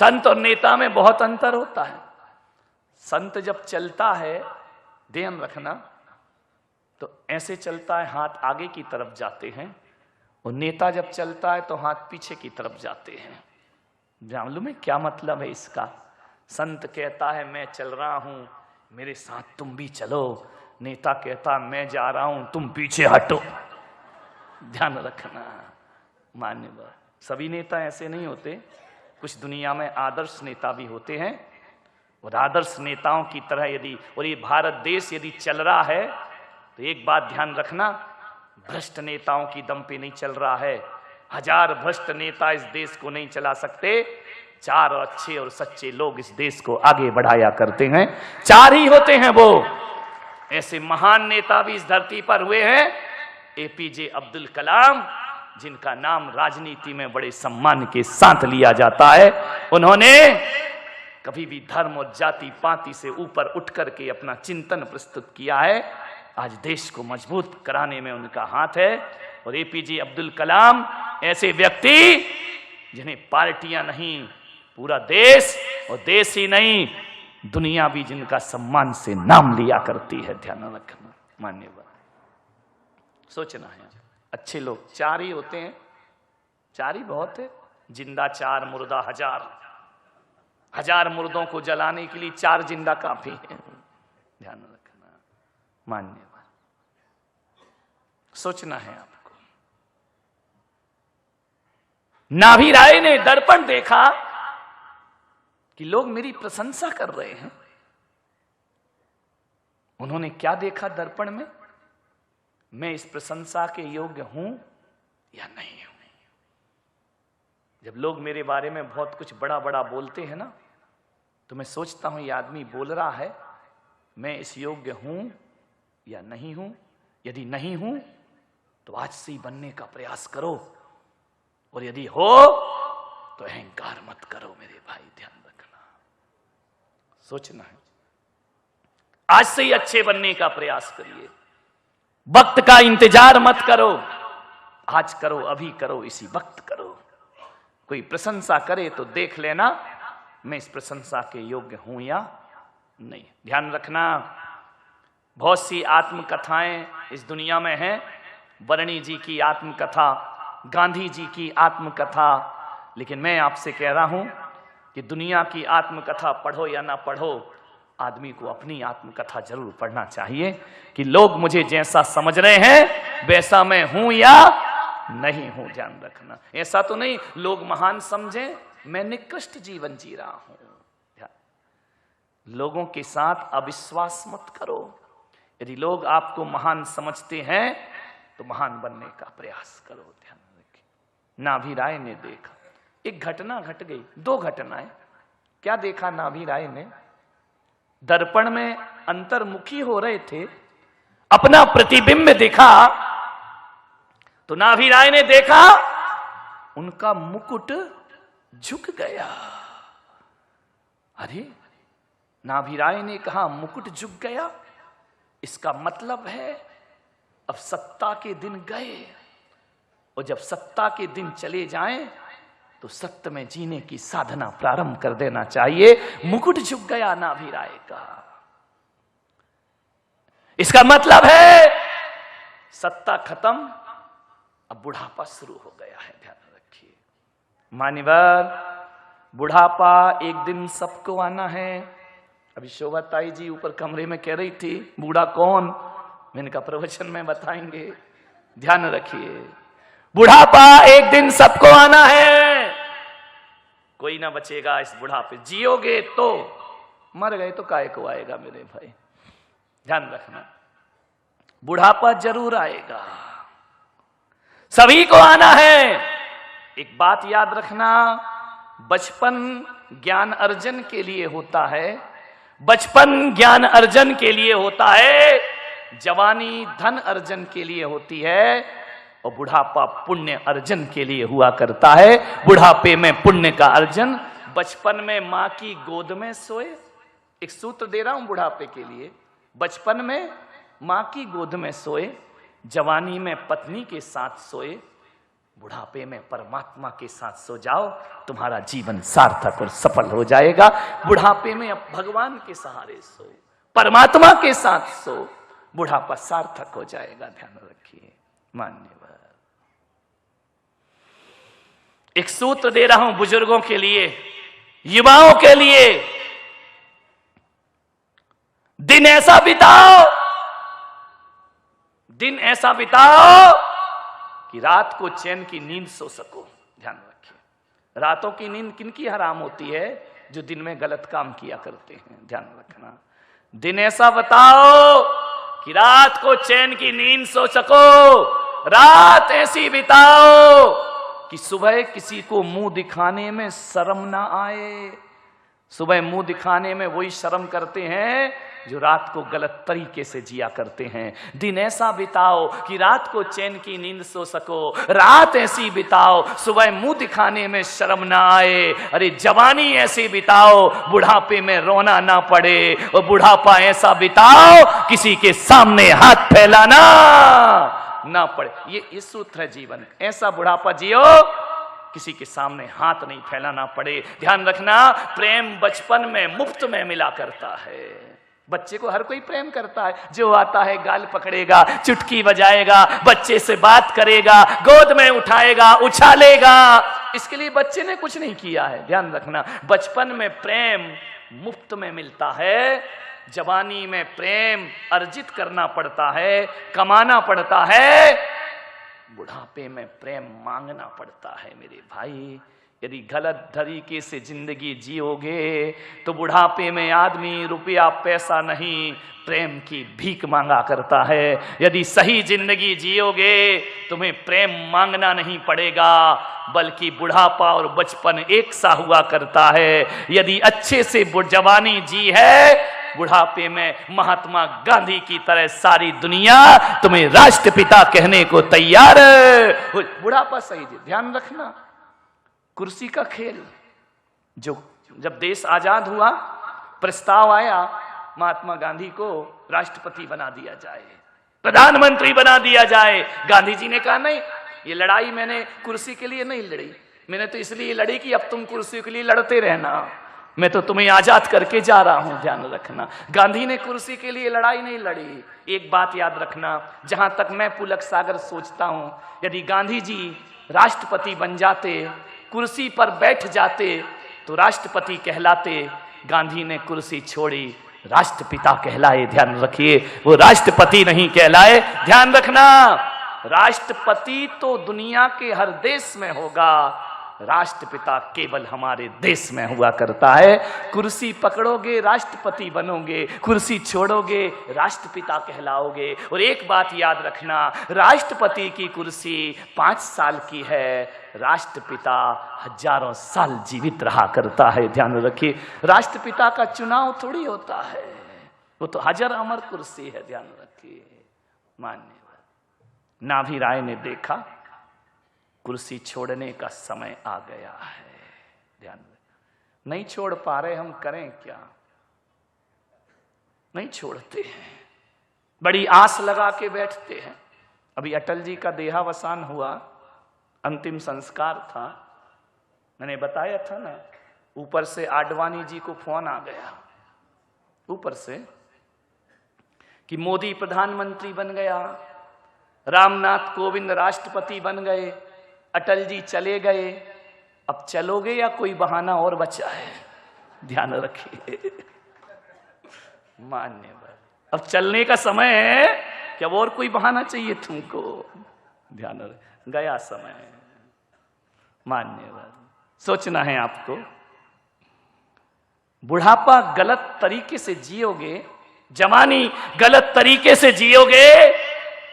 संत और नेता में बहुत अंतर होता है। संत जब चलता है, ध्यान रखना, तो ऐसे चलता है, हाथ आगे की तरफ जाते हैं, और नेता जब चलता है तो हाथ पीछे की तरफ जाते हैं। मालूम है क्या मतलब है इसका? संत कहता है मैं चल रहा हूं, मेरे साथ तुम भी चलो। नेता कहता मैं जा रहा हूं, तुम पीछे हटो। ध्यान रखना मान्यवर, सभी नेता ऐसे नहीं होते, कुछ दुनिया में आदर्श नेता भी होते हैं। और आदर्श नेताओं की तरह यदि, और ये भारत देश यदि चल रहा है तो एक बात ध्यान रखना, भ्रष्ट नेताओं की दम पे नहीं चल रहा है। 1000 भ्रष्ट नेता इस देश को नहीं चला सकते, 4 अच्छे और सच्चे लोग इस देश को आगे बढ़ाया करते हैं। 4 ही होते हैं वो। ऐसे महान नेता भी इस धरती पर हुए हैं, एपीजे अब्दुल कलाम, जिनका नाम राजनीति में बड़े सम्मान के साथ लिया जाता है। उन्होंने कभी भी धर्म और जाति पाति से ऊपर उठ करके अपना चिंतन प्रस्तुत किया है। आज देश को मजबूत कराने में उनका हाथ है। और एपीजे अब्दुल कलाम ऐसे व्यक्ति जिन्हें पार्टियां नहीं, पूरा देश, और देश ही नहीं दुनिया भी जिनका सम्मान से नाम लिया करती है। ध्यान रखना मान्यवर, सोचना है। अच्छे लोग 4 ही होते हैं, 4 ही बहुत है। जिंदा 4, मुर्दा 1000। 1000 मुर्दों को जलाने के लिए 4 जिंदा काफी है। ध्यान रखना मान्यवर, सोचना है आपको। नाभी राय ने दर्पण देखा कि लोग मेरी प्रशंसा कर रहे हैं। उन्होंने क्या देखा दर्पण में? मैं इस प्रशंसा के योग्य हूं या नहीं हूं। जब लोग मेरे बारे में बहुत कुछ बड़ा बड़ा बोलते हैं ना, तो मैं सोचता हूं ये आदमी बोल रहा है, मैं इस योग्य हूं या नहीं हूं। यदि नहीं हूं तो आज से ही बनने का प्रयास करो, और यदि हो तो अहंकार मत करो मेरे भाई। ध्यान रखना, सोचना है। आज से ही अच्छे बनने का प्रयास करिए, वक्त का इंतजार मत करो, आज करो, अभी करो, इसी वक्त करो। कोई प्रशंसा करे तो देख लेना मैं इस प्रशंसा के योग्य हूं या नहीं। ध्यान रखना, बहुत सी आत्मकथाएं इस दुनिया में हैं। वर्णी जी की आत्मकथा, गांधी जी की आत्मकथा, लेकिन मैं आपसे कह रहा हूं कि दुनिया की आत्मकथा पढ़ो या ना पढ़ो, आदमी को अपनी आत्मकथा जरूर पढ़ना चाहिए कि लोग मुझे जैसा समझ रहे हैं वैसा मैं हूं या नहीं हूं। ध्यान रखना, ऐसा तो नहीं लोग महान समझें मैं निकृष्ट जीवन जी रहा हूं। लोगों के साथ अविश्वास मत करो। यदि लोग आपको महान समझते हैं तो महान बनने का प्रयास करो। ध्यान रखिए, नाभी राय ने देखा, एक घटना घट गई, 2 घटनाएं। क्या देखा नाभी राय ने? दर्पण में अंतर्मुखी हो रहे थे, अपना प्रतिबिंब देखा, तो नाभी राय ने देखा उनका मुकुट झुक गया। अरे, नाभी राय ने कहा मुकुट झुक गया, इसका मतलब है अब सत्ता के दिन गए, और जब सत्ता के दिन चले जाएं तो सत्य में जीने की साधना प्रारंभ कर देना चाहिए। मुकुट झुक गया नाभी राय का, इसका मतलब है सत्ता खत्म, अब बुढ़ापा शुरू हो गया है। ध्यान रखिए मान्यवर, बुढ़ापा एक दिन सबको आना है। अभी शोभा ताई जी ऊपर कमरे में कह रही थी बूढ़ा कौन, मैंने कहा प्रवचन में बताएंगे। ध्यान रखिए, बुढ़ापा एक दिन सबको आना है, कोई ना बचेगा इस बुढ़ापे। जियोगे तो, मर गए तो काय को आएगा मेरे भाई। ध्यान रखना, बुढ़ापा जरूर आएगा, सभी को आना है। एक बात याद रखना, बचपन ज्ञान अर्जन के लिए होता है, बचपन ज्ञान अर्जन के लिए होता है, जवानी धन अर्जन के लिए होती है, और बुढ़ापा पुण्य अर्जन के लिए हुआ करता है। बुढ़ापे में पुण्य का अर्जन। बचपन में मां की गोद में सोए, एक सूत्र दे रहा हूं बुढ़ापे के लिए, बचपन में मां की गोद में सोए, जवानी में पत्नी के साथ सोए, बुढ़ापे में परमात्मा के साथ सो जाओ, तुम्हारा जीवन सार्थक और सफल हो जाएगा। बुढ़ापे में अब भगवान के सहारे सो, परमात्मा के साथ सो, बुढ़ापा सार्थक हो जाएगा। ध्यान रखिए। मान्यवर, एक सूत्र दे रहा हूं बुजुर्गों के लिए, युवाओं के लिए। दिन ऐसा बिताओ, दिन ऐसा बिताओ कि रात को चैन की नींद सो सको। ध्यान रखिए। रातों की नींद किनकी हराम होती है? जो दिन में गलत काम किया करते हैं। ध्यान रखना। दिन ऐसा बताओ कि रात को चैन की नींद सो सको। रात ऐसी बिताओ कि सुबह किसी को मुंह दिखाने में शर्म ना आए। सुबह मुंह दिखाने में वही शर्म करते हैं जो रात को गलत तरीके से जिया करते हैं। दिन ऐसा बिताओ कि रात को चैन की नींद सो सको। रात ऐसी बिताओ सुबह मुंह दिखाने में शर्म ना आए। अरे जवानी ऐसी बिताओ बुढ़ापे में रोना ना पड़े। और बुढ़ापा ऐसा बिताओ किसी के सामने हाथ फैलाना ना पड़े। ये सूत्र है जीवन। ऐसा बुढ़ापा जियो किसी के सामने हाथ नहीं फैलाना पड़े। ध्यान रखना, प्रेम बचपन में मुफ्त में मिला करता है। बच्चे को हर कोई प्रेम करता है। जो आता है गाल पकड़ेगा, चुटकी बजाएगा, बच्चे से बात करेगा, गोद में उठाएगा, उछालेगा। इसके लिए बच्चे ने कुछ नहीं किया है। ध्यान रखना, बचपन में प्रेम मुफ्त में मिलता है। जवानी में प्रेम अर्जित करना पड़ता है, कमाना पड़ता है। बुढ़ापे में प्रेम मांगना पड़ता है। मेरे भाई, यदि गलत तरीके से जिंदगी जियोगे तो बुढ़ापे में आदमी रुपया पैसा नहीं, प्रेम की भीख मांगा करता है। यदि सही जिंदगी जियोगे तुम्हें प्रेम मांगना नहीं पड़ेगा, बल्कि बुढ़ापा और बचपन एक सा हुआ करता है। यदि अच्छे से जवानी जी है, बुढ़ापे में महात्मा गांधी की तरह सारी दुनिया तुम्हें राष्ट्रपिता कहने को तैयार है। बुढ़ापा सही जी। ध्यान रखना, कुर्सी का खेल। जब देश आजाद हुआ, प्रस्ताव आया महात्मा गांधी को राष्ट्रपति बना दिया जाए, प्रधानमंत्री बना दिया जाए। गांधी जी ने कहा नहीं, ये लड़ाई मैंने कुर्सी के लिए नहीं लड़ी, मैंने तो इसलिए लड़ी कि अब तुम कुर्सी के लिए लड़ते रहना, मैं तो तुम्हें आजाद करके जा रहा हूं। ध्यान रखना, गांधी ने कुर्सी के लिए लड़ाई नहीं लड़ी। एक बात याद रखना, जहां तक मैं पुलक सागर सोचता हूं, यदि गांधी जी राष्ट्रपति बन जाते, कुर्सी पर बैठ जाते तो राष्ट्रपति कहलाते। गांधी ने कुर्सी छोड़ी, राष्ट्रपिता कहलाए। ध्यान रखिए, वो राष्ट्रपति नहीं कहलाए। ध्यान रखना, राष्ट्रपति तो दुनिया के हर देश में होगा, राष्ट्रपिता केवल हमारे देश में हुआ करता है। कुर्सी पकड़ोगे राष्ट्रपति बनोगे, कुर्सी छोड़ोगे राष्ट्रपिता कहलाओगे। और एक बात याद रखना, राष्ट्रपति की कुर्सी 5 साल की है, राष्ट्रपिता हजारों साल जीवित रहा करता है। ध्यान रखिए, राष्ट्रपिता का चुनाव थोड़ी होता है, वो तो हजर अमर कुर्सी है। ध्यान रखिए। मान्यवर नाभि राय ने देखा कुर्सी छोड़ने का समय आ गया है। ध्यान नहीं छोड़ पा रहे, हम करें क्या? नहीं छोड़ते हैं, बड़ी आस लगा के बैठते हैं। अभी अटल जी का देहावसान हुआ, अंतिम संस्कार था, मैंने बताया था ना, ऊपर से आडवाणी जी को फोन आ गया, ऊपर से कि मोदी प्रधानमंत्री बन गया, रामनाथ कोविंद राष्ट्रपति बन गए, अटल जी चले गए, अब चलोगे या कोई बहाना और बचा है? ध्यान रखिए। मान्यवर, अब चलने का समय है कि अब और कोई बहाना चाहिए तुमको? ध्यान रखिए, गया समय। मान्यवर, सोचना है आपको। बुढ़ापा गलत तरीके से जियोगे, जवानी गलत तरीके से जियोगे,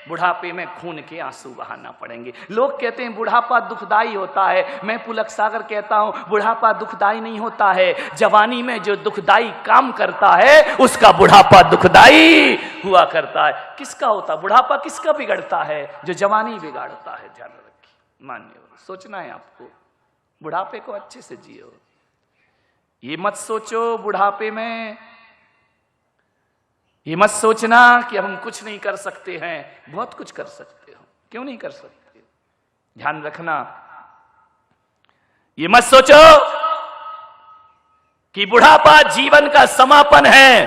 बुढ़ापे में खून के आंसू बहाना पड़ेंगे। लोग कहते हैं बुढ़ापा दुखदाई होता है, मैं पुलक सागर कहता हूं बुढ़ापा दुखदाई नहीं होता है। जवानी में जो दुखदाई काम करता है उसका बुढ़ापा दुखदाई हुआ करता है। किसका होता बुढ़ापा, किसका बिगड़ता है? जो जवानी बिगाड़ता है। ध्यान रखिए। मान्य सोचना है आपको, बुढ़ापे को अच्छे से जियो। ये मत सोचो बुढ़ापे में, ये मत सोचना कि हम कुछ नहीं कर सकते हैं। बहुत कुछ कर सकते हो, क्यों नहीं कर सकते? ध्यान रखना, ये मत सोचो कि बुढ़ापा जीवन का समापन है।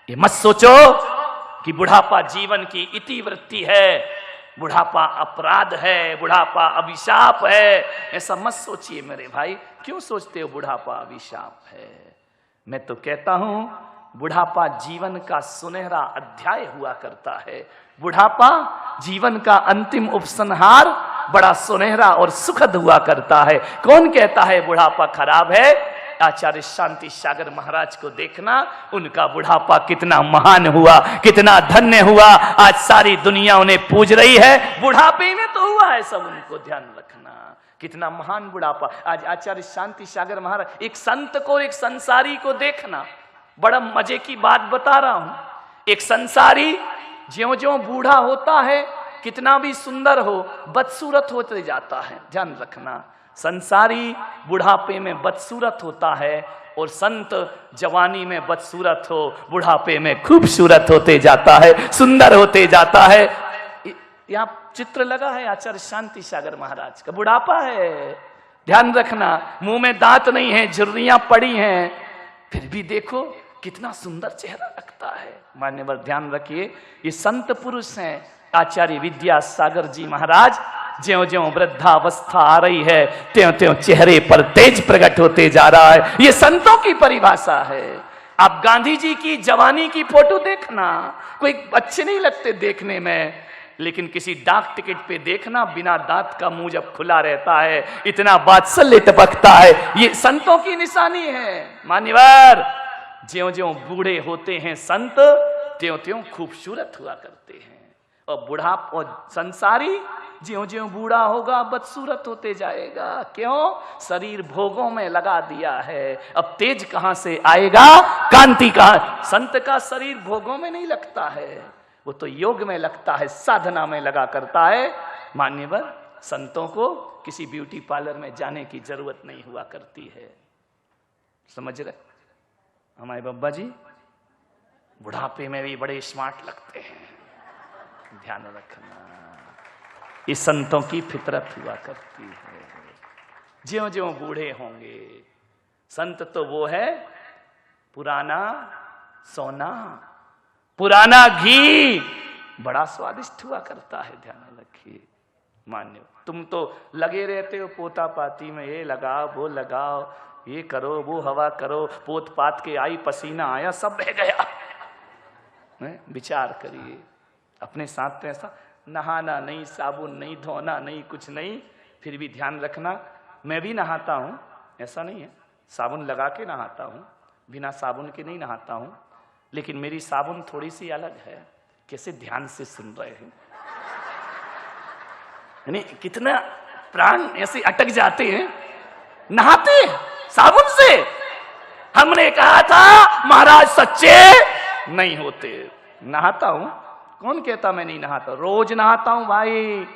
ये मत सोचो कि बुढ़ापा जीवन की इतिवृत्ति है, बुढ़ापा अपराध है, बुढ़ापा अभिशाप है। ऐसा मत सोचिए मेरे भाई। क्यों सोचते हो बुढ़ापा अभिशाप है? मैं तो कहता हूं बुढ़ापा जीवन का सुनहरा अध्याय हुआ करता है। बुढ़ापा जीवन का अंतिम उपसंहार बड़ा सुनहरा और सुखद हुआ करता है। कौन कहता है बुढ़ापा खराब है? आचार्य शांति सागर महाराज को देखना, उनका बुढ़ापा कितना महान हुआ, कितना धन्य हुआ। आज सारी दुनिया उन्हें पूज रही है, बुढ़ापे में तो हुआ है सब। उनको ध्यान रखना, कितना महान बुढ़ापा। आज आचार्य शांति सागर महाराज, एक संत को, एक संसारी को देखना, बड़ा मजे की बात बता रहा हूं। एक संसारी ज्यों ज्यों बूढ़ा होता है, कितना भी सुंदर हो, बदसूरत होते जाता है। ध्यान रखना, संसारी बुढ़ापे में बदसूरत होता है और संत जवानी में बदसूरत हो, बुढ़ापे में खूबसूरत होते जाता है, सुंदर होते जाता है। यहाँ चित्र लगा है आचार्य शांति सागर महाराज का, बुढ़ापा है। ध्यान रखना, मुंह में दांत नहीं है, झुर्रियां पड़ी हैं, फिर भी देखो कितना सुंदर चेहरा लगता है। मान्यवर ध्यान रखिए, ये संत पुरुष हैं। आचार्य विद्यासागर जी महाराज, ज्यों ज्यों वृद्धावस्था आ रही है, त्यों त्यों चेहरे पर तेज प्रकट होते जा रहा है। ये संतों की परिभाषा है। आप गांधी जी की जवानी की फोटो देखना, कोई अच्छे नहीं लगते देखने में, लेकिन किसी डाक टिकट पे देखना, बिना दांत का मुंह जब खुला रहता है, इतना वात्सल्य टपकता है। ये संतों की निशानी है। मान्यवर, ज्यों ज्यों बूढ़े होते हैं संत, त्यों त्यों खूबसूरत हुआ करते हैं। और बुढ़ापा और संसारी ज्यों ज्यों बूढ़ा होगा बदसूरत होते जाएगा। क्यों? शरीर भोगों में लगा दिया है। अब तेज कहां से आएगा, कांति कहां? संत का शरीर भोगों में नहीं लगता है, वो तो योग में लगता है, साधना में लगा करता है। मान्यवर, संतों को किसी ब्यूटी पार्लर में जाने की जरूरत नहीं हुआ करती है। समझ रहे? हमारे बब्बा जी बुढ़ापे में भी बड़े स्मार्ट लगते हैं। ध्यान रखना, ये संतों की फितरत हुआ करती है। ज्यों ज्यों बूढ़े होंगे, संत तो वो है पुराना सोना, पुराना घी, बड़ा स्वादिष्ट हुआ करता है। ध्यान रखिए। मान्य, तुम तो लगे रहते हो पोता पाती में, ये लगाओ वो लगाओ, ये करो वो हवा करो, पोत पात के आई, पसीना आया, सब बह गया। विचार करिए अपने साथ। तो ऐसा नहाना नहीं, साबुन नहीं, धोना नहीं, कुछ नहीं, फिर भी ध्यान रखना। मैं भी नहाता हूं, ऐसा नहीं है, साबुन लगा के नहाता हूं, बिना साबुन के नहीं नहाता हूं, लेकिन मेरी साबुन थोड़ी सी अलग है। कैसे ध्यान से सुन रहे हैं? यानी कितना प्राण ऐसे अटक जाते हैं, नहाते साबुन से। हमने कहा था महाराज सच्चे नहीं होते। नहाता हूं, कौन कहता मैं नहीं नहाता? रोज नहाता हूं भाई,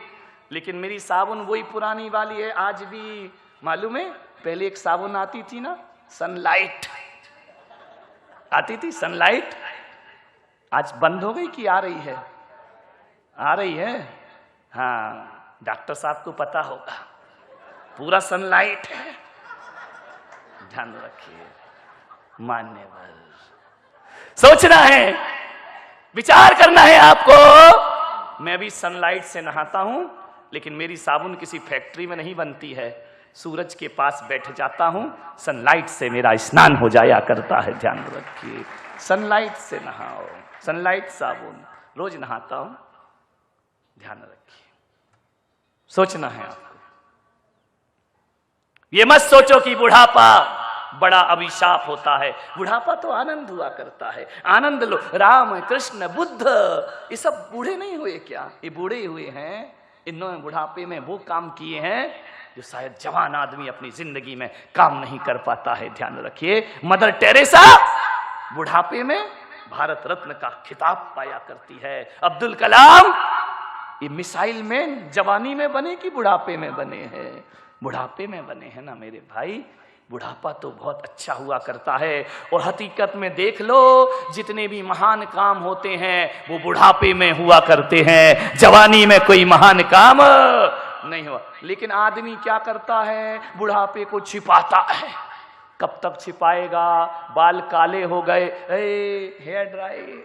लेकिन मेरी साबुन वही पुरानी वाली है आज भी। मालूम है, पहले एक साबुन आती थी ना, सनलाइट आती थी, सनलाइट। आज बंद हो गई कि आ रही है? आ रही है। हाँ, डॉक्टर साहब को पता होगा, पूरा सनलाइट है। ध्यान रखिए। मान्यवर, सोचना है, विचार करना है आपको। मैं भी सनलाइट से नहाता हूं, लेकिन मेरी साबुन किसी फैक्ट्री में नहीं बनती है। सूरज के पास बैठ जाता हूं, सनलाइट से मेरा स्नान हो जाया करता है। ध्यान रखिए, सनलाइट से नहाओ, सनलाइट साबुन, रोज नहाता हूं। ध्यान रखिए, सोचना है आपको। ये मत सोचो कि बुढ़ापा बड़ा अभिशाप होता है। बुढ़ापा तो आनंद हुआ करता है। आनंद लो। राम, कृष्ण, बुद्ध, ये सब बूढ़े नहीं हुए क्या? ये बूढ़े हुए हैं। इन्होंने बुढ़ापे में वो काम किए हैं जो शायद जवान आदमी अपनी जिंदगी में काम नहीं कर पाता है। ध्यान रखिए, मदर टेरेसा बुढ़ापे में भारत रत्न का खिताब पाया करती है। अब्दुल कलाम ये मिसाइल में जवानी में बने कि बुढ़ापे में बने हैं? बुढ़ापे में बने हैं ना मेरे भाई। बुढ़ापा तो बहुत अच्छा हुआ करता है। और हकीकत में देख लो, जितने भी महान काम होते हैं वो बुढ़ापे में हुआ करते हैं। जवानी में कोई महान काम नहीं हुआ। लेकिन आदमी क्या करता है, बुढ़ापे को छिपाता है। कब तक छिपाएगा, बाल काले हो गए, हेयर ड्राई,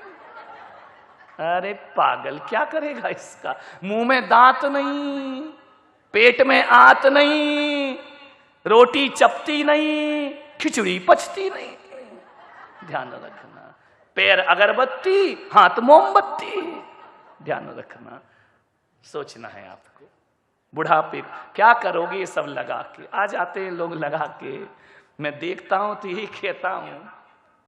अरे पागल, क्या करेगा इसका, मुंह में दांत नहीं, पेट में आंत नहीं, रोटी चपती नहीं, खिचड़ी पचती नहीं। ध्यान रखना, पैर अगरबत्ती, हाथ मोमबत्ती, ध्यान रखना। सोचना है आपको, बुढ़ापे क्या करोगे ये सब लगा के। आ जाते हैं लोग लगा के, मैं देखता हूं तो यही कहता हूं,